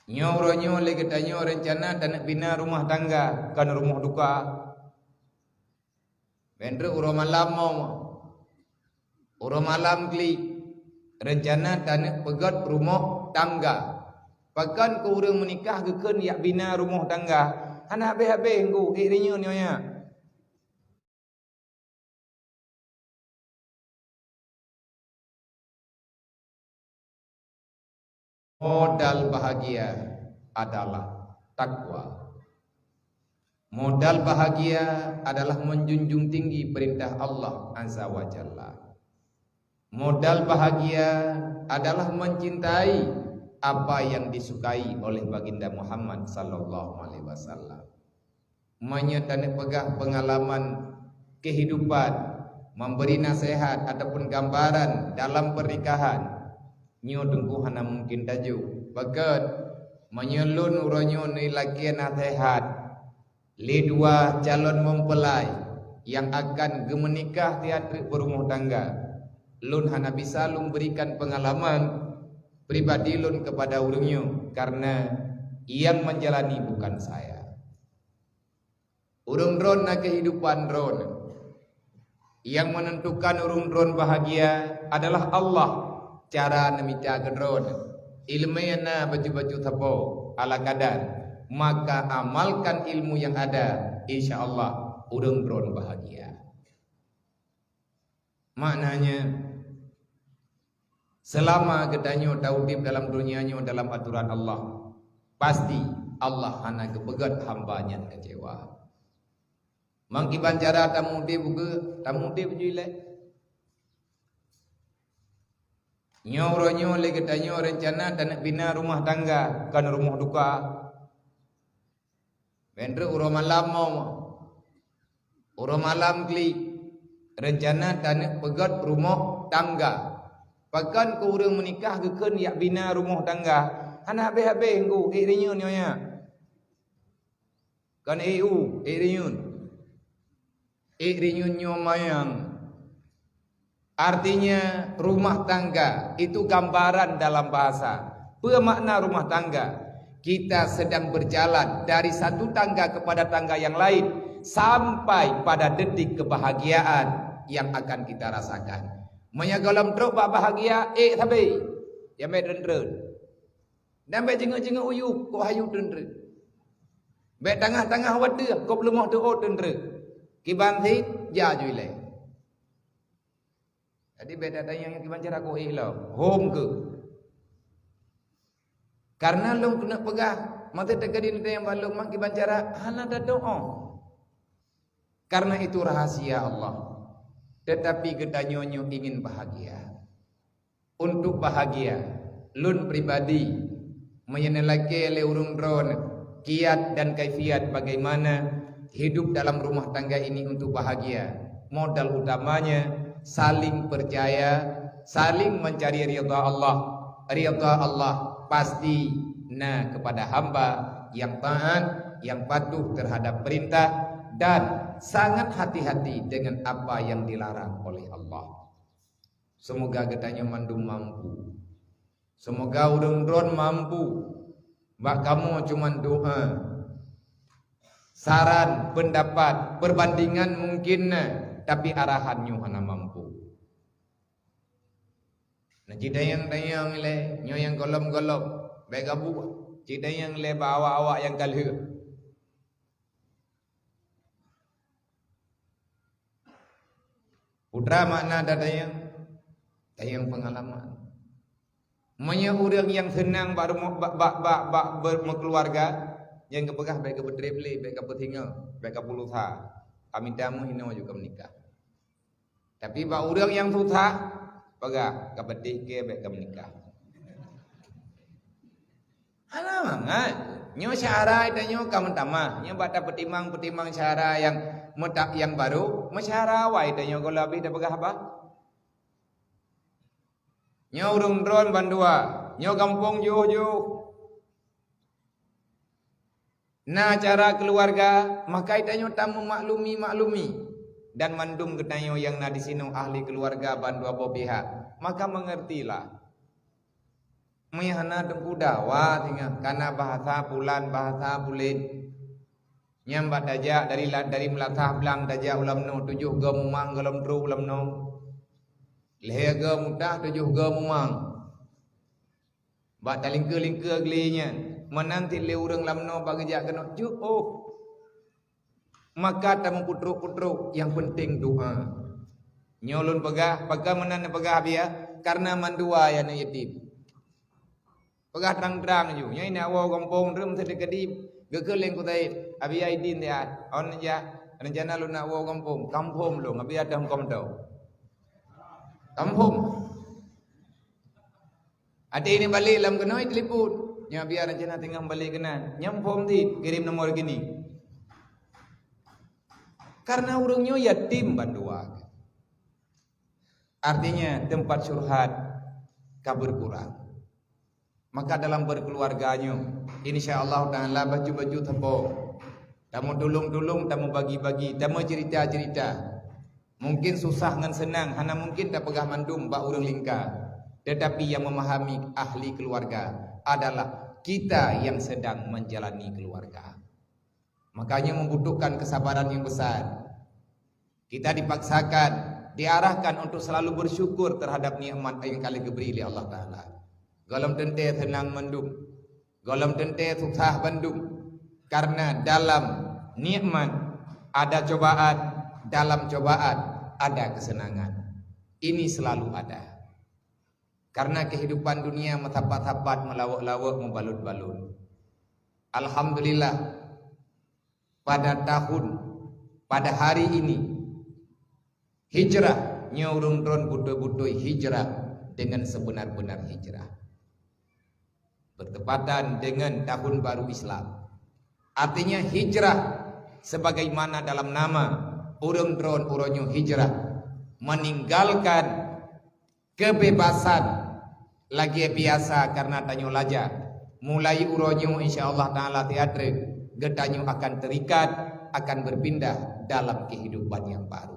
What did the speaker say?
Nyo lagi tanya rencana dan nak bina rumah tangga kan rumah duka. Bendre uro malam mau. Uro malam kli rencana dan nak pegat rumah tangga. Pakan ku urang menikah kekeun yak bina rumah tangga. Hana habis-habis ku irinyo nyonya. Modal bahagia adalah takwa. Modal bahagia adalah menjunjung tinggi perintah Allah Azza wa Jalla. Modal bahagia adalah mencintai apa yang disukai oleh baginda Muhammad sallallahu alaihi wasallam. Menyertai pegah pengalaman kehidupan, memberi nasihat ataupun gambaran dalam pernikahan. Nyo dengku hana mungkin taju. Bagat menyelun uronyo ni laki nasihat. Li dua calon mempelai yang akan gemenikah tiada berumah tangga. Lun hana bisa lun berikan pengalaman pribadi lun kepada urungnya karena yang menjalani bukan saya. Urung dron na kehidupan dron. Yang menentukan urung dron bahagia adalah Allah. Cara namita gedron ilmiyana baju-baju tapo ala kadar, maka amalkan ilmu yang ada, insyaallah urang dron bahagia. Maknanya selama gedanyo taudib dalam dunianya dalam aturan Allah, pasti Allah hana kebegat hambanya kecewa. Mangkiban cara tamudi buku tamudi bujile. Nyo lagi tanya rencana dan nak bina rumah tangga kan rumah duka. Bendre uro malam mau. Uro malam kli rencana dan nak pegat rumah tangga. Pakan ku urang menikah kekeun yak bina rumah tangga. Hana habis-habis ku irinyo nyonya. Kan irinyo nyo mayang. Artinya rumah tangga itu gambaran dalam bahasa. Apa makna rumah tangga? Kita sedang berjalan dari satu tangga kepada tangga yang lain sampai pada detik kebahagiaan yang akan kita rasakan. Menyagalam truk bahagia tapi ya me dendren. Dan be jenguk-jenguk uyup ko hayu dendren. Be tengah-tengah wade ko belum tu dendren. Kibanti ja juile. Jadi beda dengan yang kiban cara ko ihlau. Home ke. Karena lu kena pegah mata tegadi yang balung mak kiban cara hana ada doa. Karena itu rahasia Allah. Tetapi gedanyonyo ingin bahagia. Untuk bahagia, lun pribadi menyenelake le urung dron kiat dan kaifiat bagaimana hidup dalam rumah tangga ini untuk bahagia. Modal utamanya saling percaya, saling mencari ridha Allah. Ridha Allah pasti kepada hamba yang taat, yang patuh terhadap perintah dan sangat hati-hati dengan apa yang dilarang oleh Allah. Semoga getanya mandum mampu. Semoga urung dron mampu. Mbak kamu cuman doa. Saran, pendapat, perbandingan mungkin tapi arahannya hana mampu. Nah cidayang tayang le, nyo yang golom-golom, baik abu, cidayang le bawa awak yang kalhe. Putra makna dadayang, tayang pengalaman. Manya urang yang senang baru berkeluarga, yang kepegah baik kebetribli, baik kepetinggal, baik kepulutha. Kami tamu hino juga menikah. Tapi ba urang yang susah pegah kabedih ke baik menikah. Halah mangat nyo syara itu nyo kamu tamah nyo bata petimang syara yang metak yang baru masyara wa itu nyo kalau lebih dah pegah apa? Nyo urung dron bandua nyo kampung jauh-jauh. Nah cara keluarga maka itanyo tamu maklumi dan mandum getanyo yang na di sini ahli keluarga bandua pihak maka mengertilah Mihana tengku dawa tinggal karena bahasa bulan bahasa bulan nyambat dajak dari melatah belang dajak ulam no 7 ge mumang gelam tru ulam no lehe ge mudah 7 ge mumang bak talingke glinya menanti le urang lam no bagi jak kena ju maka tamu putruk yang penting doa nyolun pegah menan pegah biya karena mandua ya na yatim pegah terang-terang ju nyai na wo kampung rem sedekadi gegeleng kutai abi aidin dia on ja rencana lu nak wo kampung lu abi ada hukum tau kampung ada ini balik lam kenoi telepon nya biar rencana tinggal balik kena nyampom di kirim nomor gini karena urungnya yatim bandua artinya tempat curhat kabur kurang. Maka dalam berkeluarganya insyaallah ta'ala baju-baju tepuk tamu tolong tamu bagi-bagi tamu cerita-cerita mungkin susah ngan senang hana mungkin tak pegah mandum bak urang lingka tetapi yang memahami ahli keluarga adalah kita yang sedang menjalani keluarga makanya membutuhkan kesabaran yang besar kita dipaksakan diarahkan untuk selalu bersyukur terhadap nikmat yang kali diberi oleh Allah Ta'ala Galam tente tenang mendung Galam tente susah bandung Karena dalam nikmat ada cobaan Dalam cobaan ada kesenangan Ini selalu ada Karena kehidupan dunia metapat-tapat melawak-lawak membalut-balut Alhamdulillah Pada hari ini Hijrah Nyurung tron butuh-butuh hijrah Dengan sebenar-benar hijrah Bertepatan dengan tahun baru Islam Artinya hijrah Sebagaimana dalam nama Urung tron uronyo hijrah Meninggalkan Kebebasan Lagi biasa karena tanyo laja Mulai uronyo insyaAllah ta'ala teatre Gedanyo akan terikat Akan berpindah dalam kehidupan yang baru